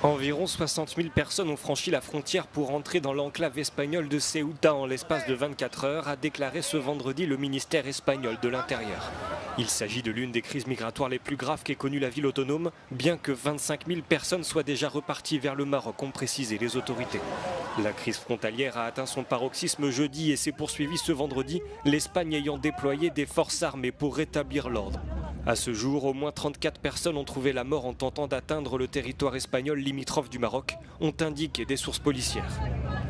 Environ 60 000 personnes ont franchi la frontière pour entrer dans l'enclave espagnole de Ceuta en l'espace de 24 heures, a déclaré ce vendredi le ministère espagnol de l'Intérieur. Il s'agit de l'une des crises migratoires les plus graves qu'ait connue la ville autonome, bien que 25 000 personnes soient déjà reparties vers le Maroc, ont précisé les autorités. La crise frontalière a atteint son paroxysme jeudi et s'est poursuivie ce vendredi, l'Espagne ayant déployé des forces armées pour rétablir l'ordre. À ce jour, au moins 34 personnes ont trouvé la mort en tentant d'atteindre le territoire espagnol limitrophe du Maroc, ont indiqué des sources policières.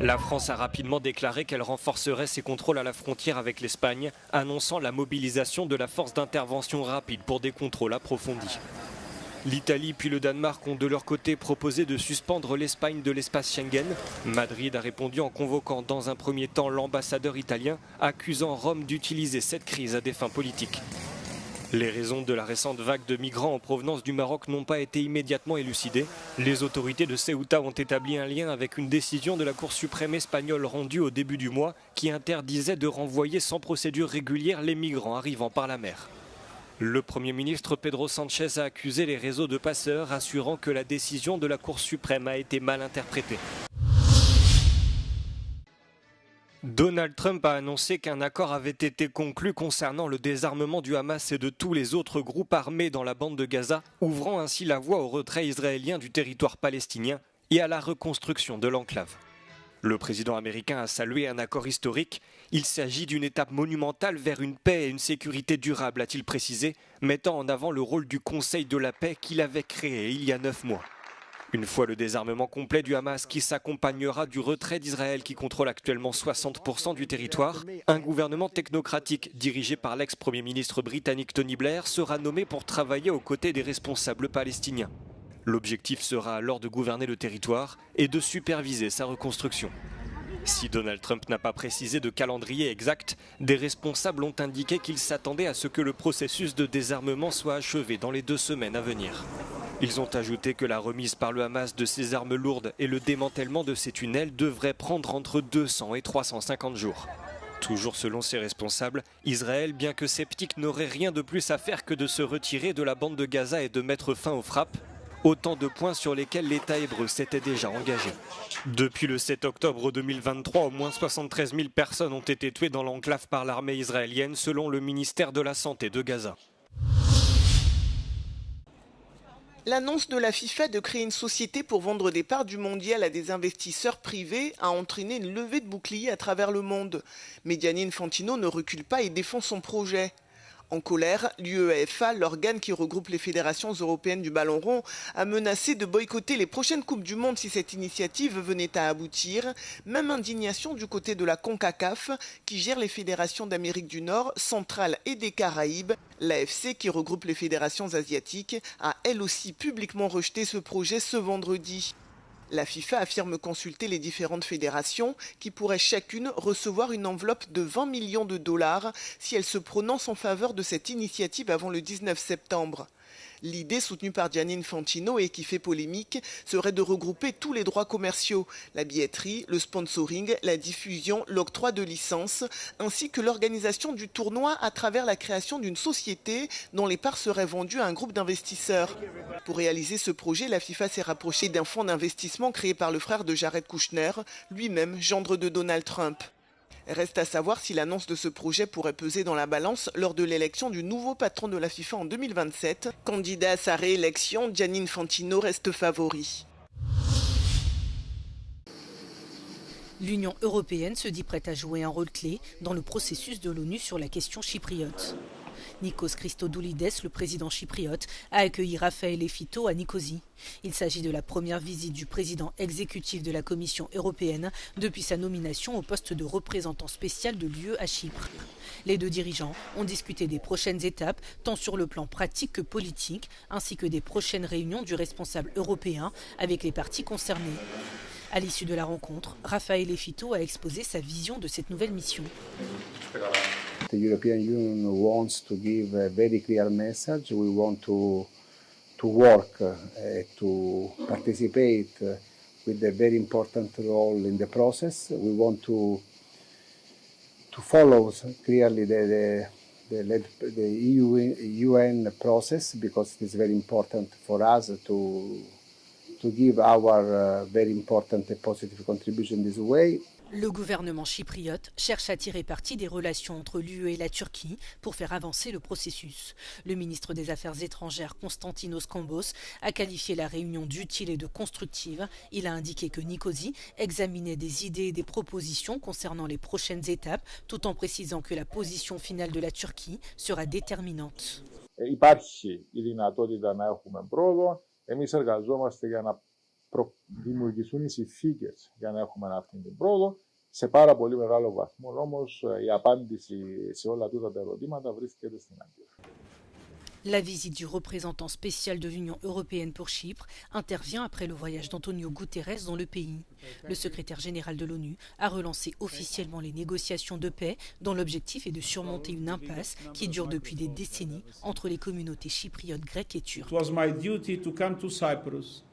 La France a rapidement déclaré qu'elle renforcerait ses contrôles à la frontière avec l'Espagne, annonçant la mobilisation de la force d'intervention rapide pour des contrôles approfondis. L'Italie puis le Danemark ont de leur côté proposé de suspendre l'Espagne de l'espace Schengen. Madrid a répondu en convoquant dans un premier temps l'ambassadeur italien, accusant Rome d'utiliser cette crise à des fins politiques. Les raisons de la récente vague de migrants en provenance du Maroc n'ont pas été immédiatement élucidées. Les autorités de Ceuta ont établi un lien avec une décision de la Cour suprême espagnole rendue au début du mois qui interdisait de renvoyer sans procédure régulière les migrants arrivant par la mer. Le Premier ministre Pedro Sánchez a accusé les réseaux de passeurs, assurant que la décision de la Cour suprême a été mal interprétée. Donald Trump a annoncé qu'un accord avait été conclu concernant le désarmement du Hamas et de tous les autres groupes armés dans la bande de Gaza, ouvrant ainsi la voie au retrait israélien du territoire palestinien et à la reconstruction de l'enclave. Le président américain a salué un accord historique. Il s'agit d'une étape monumentale vers une paix et une sécurité durable, a-t-il précisé, mettant en avant le rôle du Conseil de la paix qu'il avait créé il y a 9 mois. Une fois le désarmement complet du Hamas qui s'accompagnera du retrait d'Israël qui contrôle actuellement 60% du territoire, un gouvernement technocratique dirigé par l'ex-premier ministre britannique Tony Blair sera nommé pour travailler aux côtés des responsables palestiniens. L'objectif sera alors de gouverner le territoire et de superviser sa reconstruction. Si Donald Trump n'a pas précisé de calendrier exact, des responsables ont indiqué qu'ils s'attendaient à ce que le processus de désarmement soit achevé dans les 2 semaines à venir. Ils ont ajouté que la remise par le Hamas de ses armes lourdes et le démantèlement de ses tunnels devraient prendre entre 200 et 350 jours. Toujours selon ces responsables, Israël, bien que sceptique, n'aurait rien de plus à faire que de se retirer de la bande de Gaza et de mettre fin aux frappes. Autant de points sur lesquels l'État hébreu s'était déjà engagé. Depuis le 7 octobre 2023, au moins 73 000 personnes ont été tuées dans l'enclave par l'armée israélienne, selon le ministère de la Santé de Gaza. L'annonce de la FIFA de créer une société pour vendre des parts du mondial à des investisseurs privés a entraîné une levée de boucliers à travers le monde. Mais Gianni Infantino ne recule pas et défend son projet. En colère, l'UEFA, l'organe qui regroupe les fédérations européennes du ballon rond, a menacé de boycotter les prochaines Coupes du Monde si cette initiative venait à aboutir. Même indignation du côté de la CONCACAF, qui gère les fédérations d'Amérique du Nord, centrale et des Caraïbes. L'AFC, qui regroupe les fédérations asiatiques, a elle aussi publiquement rejeté ce projet ce vendredi. La FIFA affirme consulter les différentes fédérations qui pourraient chacune recevoir une enveloppe de 20 millions de dollars si elles se prononcent en faveur de cette initiative avant le 19 septembre. L'idée soutenue par Gianni Infantino et qui fait polémique serait de regrouper tous les droits commerciaux, la billetterie, le sponsoring, la diffusion, l'octroi de licences, ainsi que l'organisation du tournoi à travers la création d'une société dont les parts seraient vendues à un groupe d'investisseurs. Pour réaliser ce projet, la FIFA s'est rapprochée d'un fonds d'investissement créé par le frère de Jared Kushner, lui-même gendre de Donald Trump. Reste à savoir si l'annonce de ce projet pourrait peser dans la balance lors de l'élection du nouveau patron de la FIFA en 2027. Candidat à sa réélection, Gianni Infantino reste favori. L'Union européenne se dit prête à jouer un rôle clé dans le processus de l'ONU sur la question chypriote. Nikos Christodoulides, le président chypriote, a accueilli Raphaël Lefito à Nicosie. Il s'agit de la première visite du président exécutif de la Commission européenne depuis sa nomination au poste de représentant spécial de l'UE à Chypre. Les deux dirigeants ont discuté des prochaines étapes, tant sur le plan pratique que politique, ainsi que des prochaines réunions du responsable européen avec les parties concernées. À l'issue de la rencontre, Raphaël Lefito a exposé sa vision de cette nouvelle mission. The European Union wants to give a very clear message. We want to work to participate with a very important role in the process. We want to follow clearly the EU, UN process because it is very important for us to to give our very important and positive contribution this way. Le gouvernement chypriote cherche à tirer parti des relations entre l'UE et la Turquie pour faire avancer le processus. Le ministre des Affaires étrangères, Konstantinos Kambos, a qualifié la réunion d'utile et de constructive. Il a indiqué que Nicosie examinait des idées et des propositions concernant les prochaines étapes, tout en précisant que la position finale de la Turquie sera déterminante. Υπάρχει η δυνατότητα να έχουμε πρόοδο. Εμείς εργαζόμαστε για να δημιουργηθούν οι συνθήκες για να έχουμε αυτή την πρόοδο. Σε πάρα πολύ μεγάλο βαθμό όμως η απάντηση σε όλα τούτα τα ερωτήματα βρίσκεται στην Άγκυρα. La visite du représentant spécial de l'Union européenne pour Chypre intervient après le voyage d'Antonio Guterres dans le pays. Le secrétaire général de l'ONU a relancé officiellement les négociations de paix dont l'objectif est de surmonter une impasse qui dure depuis des décennies entre les communautés chypriotes grecques et turques. It was my duty to come to Cyprus.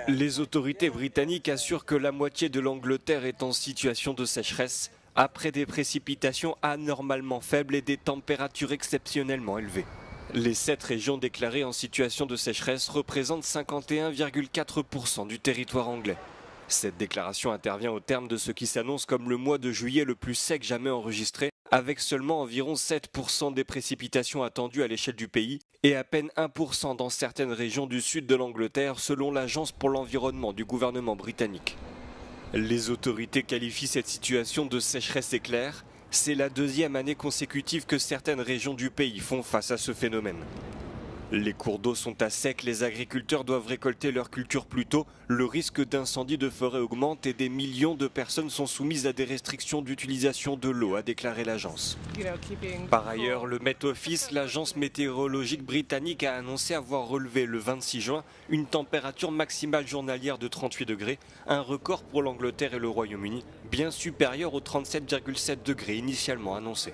Les autorités britanniques assurent que la moitié de l'Angleterre est en situation de sécheresse après des précipitations anormalement faibles et des températures exceptionnellement élevées. Les 7 régions déclarées en situation de sécheresse représentent 51,4% du territoire anglais. Cette déclaration intervient au terme de ce qui s'annonce comme le mois de juillet le plus sec jamais enregistré, avec seulement environ 7% des précipitations attendues à l'échelle du pays et à peine 1% dans certaines régions du sud de l'Angleterre selon l'Agence pour l'environnement du gouvernement britannique. Les autorités qualifient cette situation de sécheresse éclair. C'est la 2e année consécutive que certaines régions du pays font face à ce phénomène. Les cours d'eau sont à sec, les agriculteurs doivent récolter leurs cultures plus tôt, le risque d'incendie de forêt augmente et des millions de personnes sont soumises à des restrictions d'utilisation de l'eau, a déclaré l'agence. Par ailleurs, le Met Office, l'agence météorologique britannique, a annoncé avoir relevé le 26 juin une température maximale journalière de 38 degrés, un record pour l'Angleterre et le Royaume-Uni, bien supérieur aux 37,7 degrés initialement annoncés.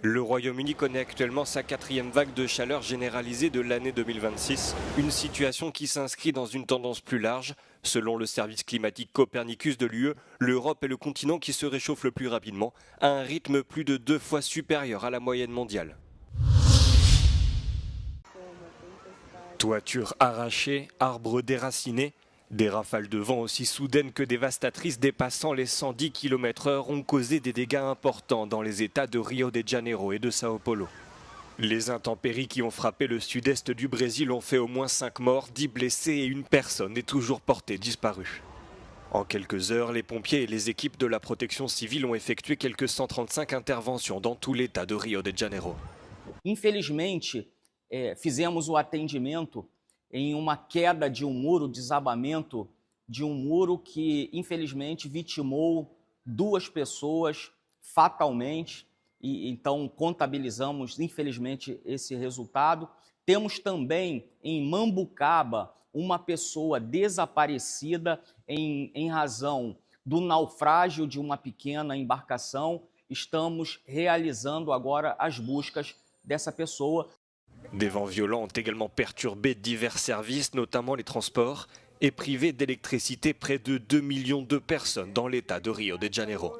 Le Royaume-Uni connaît actuellement sa 4e vague de chaleur généralisée de l'année 2026, une situation qui s'inscrit dans une tendance plus large. Selon le service climatique Copernicus de l'UE, l'Europe est le continent qui se réchauffe le plus rapidement, à un rythme plus de 2 fois supérieur à la moyenne mondiale. Toitures arrachées, arbres déracinés, des rafales de vent aussi soudaines que dévastatrices dépassant les 110 km/h ont causé des dégâts importants dans les États de Rio de Janeiro et de Sao Paulo. Les intempéries qui ont frappé le sud-est du Brésil ont fait au moins 5 morts, 10 blessés et une personne est toujours portée disparue. En quelques heures, les pompiers et les équipes de la protection civile ont effectué quelques 135 interventions dans tout l'État de Rio de Janeiro. Infelizmente, fizemos o atendimento em uma queda de muro, desabamento de muro que infelizmente vitimou 2 pessoas fatalmente e então contabilizamos infelizmente esse resultado. Temos também em Mambucaba uma pessoa desaparecida em razão do naufrágio de uma pequena embarcação. Estamos realizando agora as buscas dessa pessoa. Des vents violents ont également perturbé divers services, notamment les transports, et privé d'électricité près de 2 millions de personnes dans l'État de Rio de Janeiro.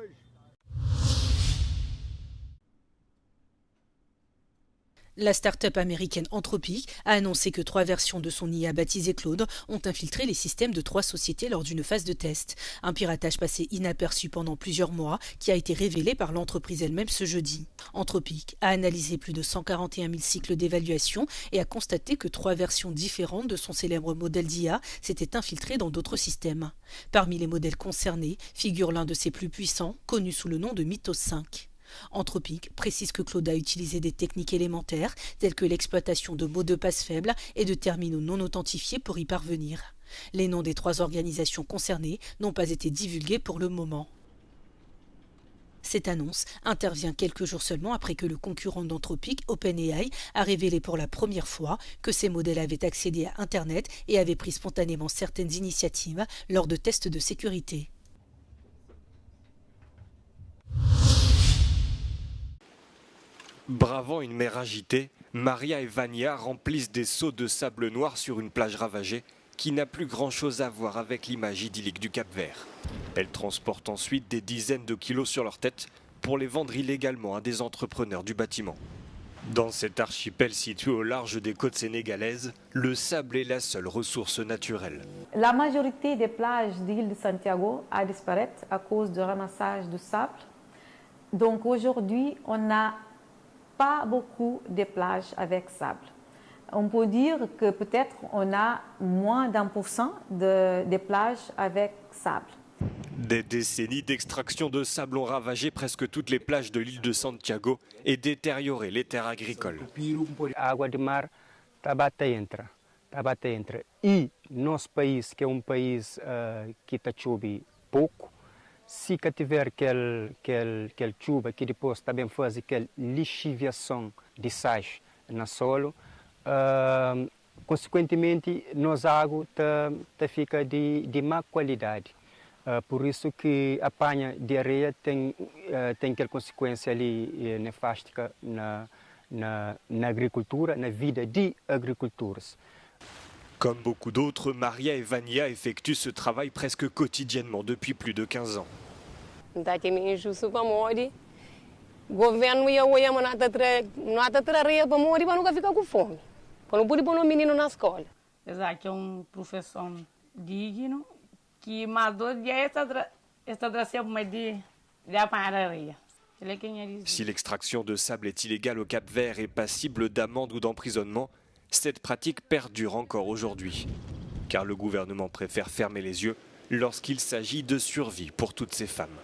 La start-up américaine Anthropic a annoncé que 3 versions de son IA baptisée Claude ont infiltré les systèmes de 3 sociétés lors d'une phase de test. Un piratage passé inaperçu pendant plusieurs mois qui a été révélé par l'entreprise elle-même ce jeudi. Anthropic a analysé plus de 141 000 cycles d'évaluation et a constaté que 3 versions différentes de son célèbre modèle d'IA s'étaient infiltrées dans d'autres systèmes. Parmi les modèles concernés figure l'un de ses plus puissants, connu sous le nom de Mythos 5. Anthropic précise que Claude a utilisé des techniques élémentaires telles que l'exploitation de mots de passe faibles et de terminaux non authentifiés pour y parvenir. Les noms des 3 organisations concernées n'ont pas été divulgués pour le moment. Cette annonce intervient quelques jours seulement après que le concurrent d'Anthropic, OpenAI, a révélé pour la première fois que ces modèles avaient accédé à Internet et avaient pris spontanément certaines initiatives lors de tests de sécurité. Bravant une mer agitée, Maria et Vania remplissent des seaux de sable noir sur une plage ravagée qui n'a plus grand-chose à voir avec l'image idyllique du Cap-Vert. Elles transportent ensuite des dizaines de kilos sur leur tête pour les vendre illégalement à des entrepreneurs du bâtiment. Dans cet archipel situé au large des côtes sénégalaises, le sable est la seule ressource naturelle. La majorité des plages de l'île de Santiago a disparu à cause du ramassage du sable. Donc aujourd'hui, on n'a pas beaucoup de plages avec sable. On peut dire que peut-être on a moins d'1% de plages avec sable. Des décennies d'extraction de sable ont ravagé presque toutes les plages de l'île de Santiago et détérioré les terres agricoles. A água de mar está bate entra. E nosso país, que é país que está chove pouco, se tiver aquela chuva que depois também faz aquela lixiviação de sais no solo, consequentemente, nossa água fica de má qualidade. Por isso que a apanha de areia tem aquela consequência ali nefástica na agricultura, na vida de agricultores. Comme beaucoup d'autres, Maria et Vania effectuent ce travail presque quotidiennement depuis plus de 15 ans. O governo ia olhar para nós areia para morrer para nunca ficar com fome. Para não poder pôr um menino na escola. Exato, é professor digno que mandou esta dracia de apanhar areia. Si l'extraction de sable est illégale au Cap-Vert et passible d'amende ou d'emprisonnement, cette pratique perdure encore aujourd'hui. Car le gouvernement préfère fermer les yeux lorsqu'il s'agit de survie pour toutes ces femmes.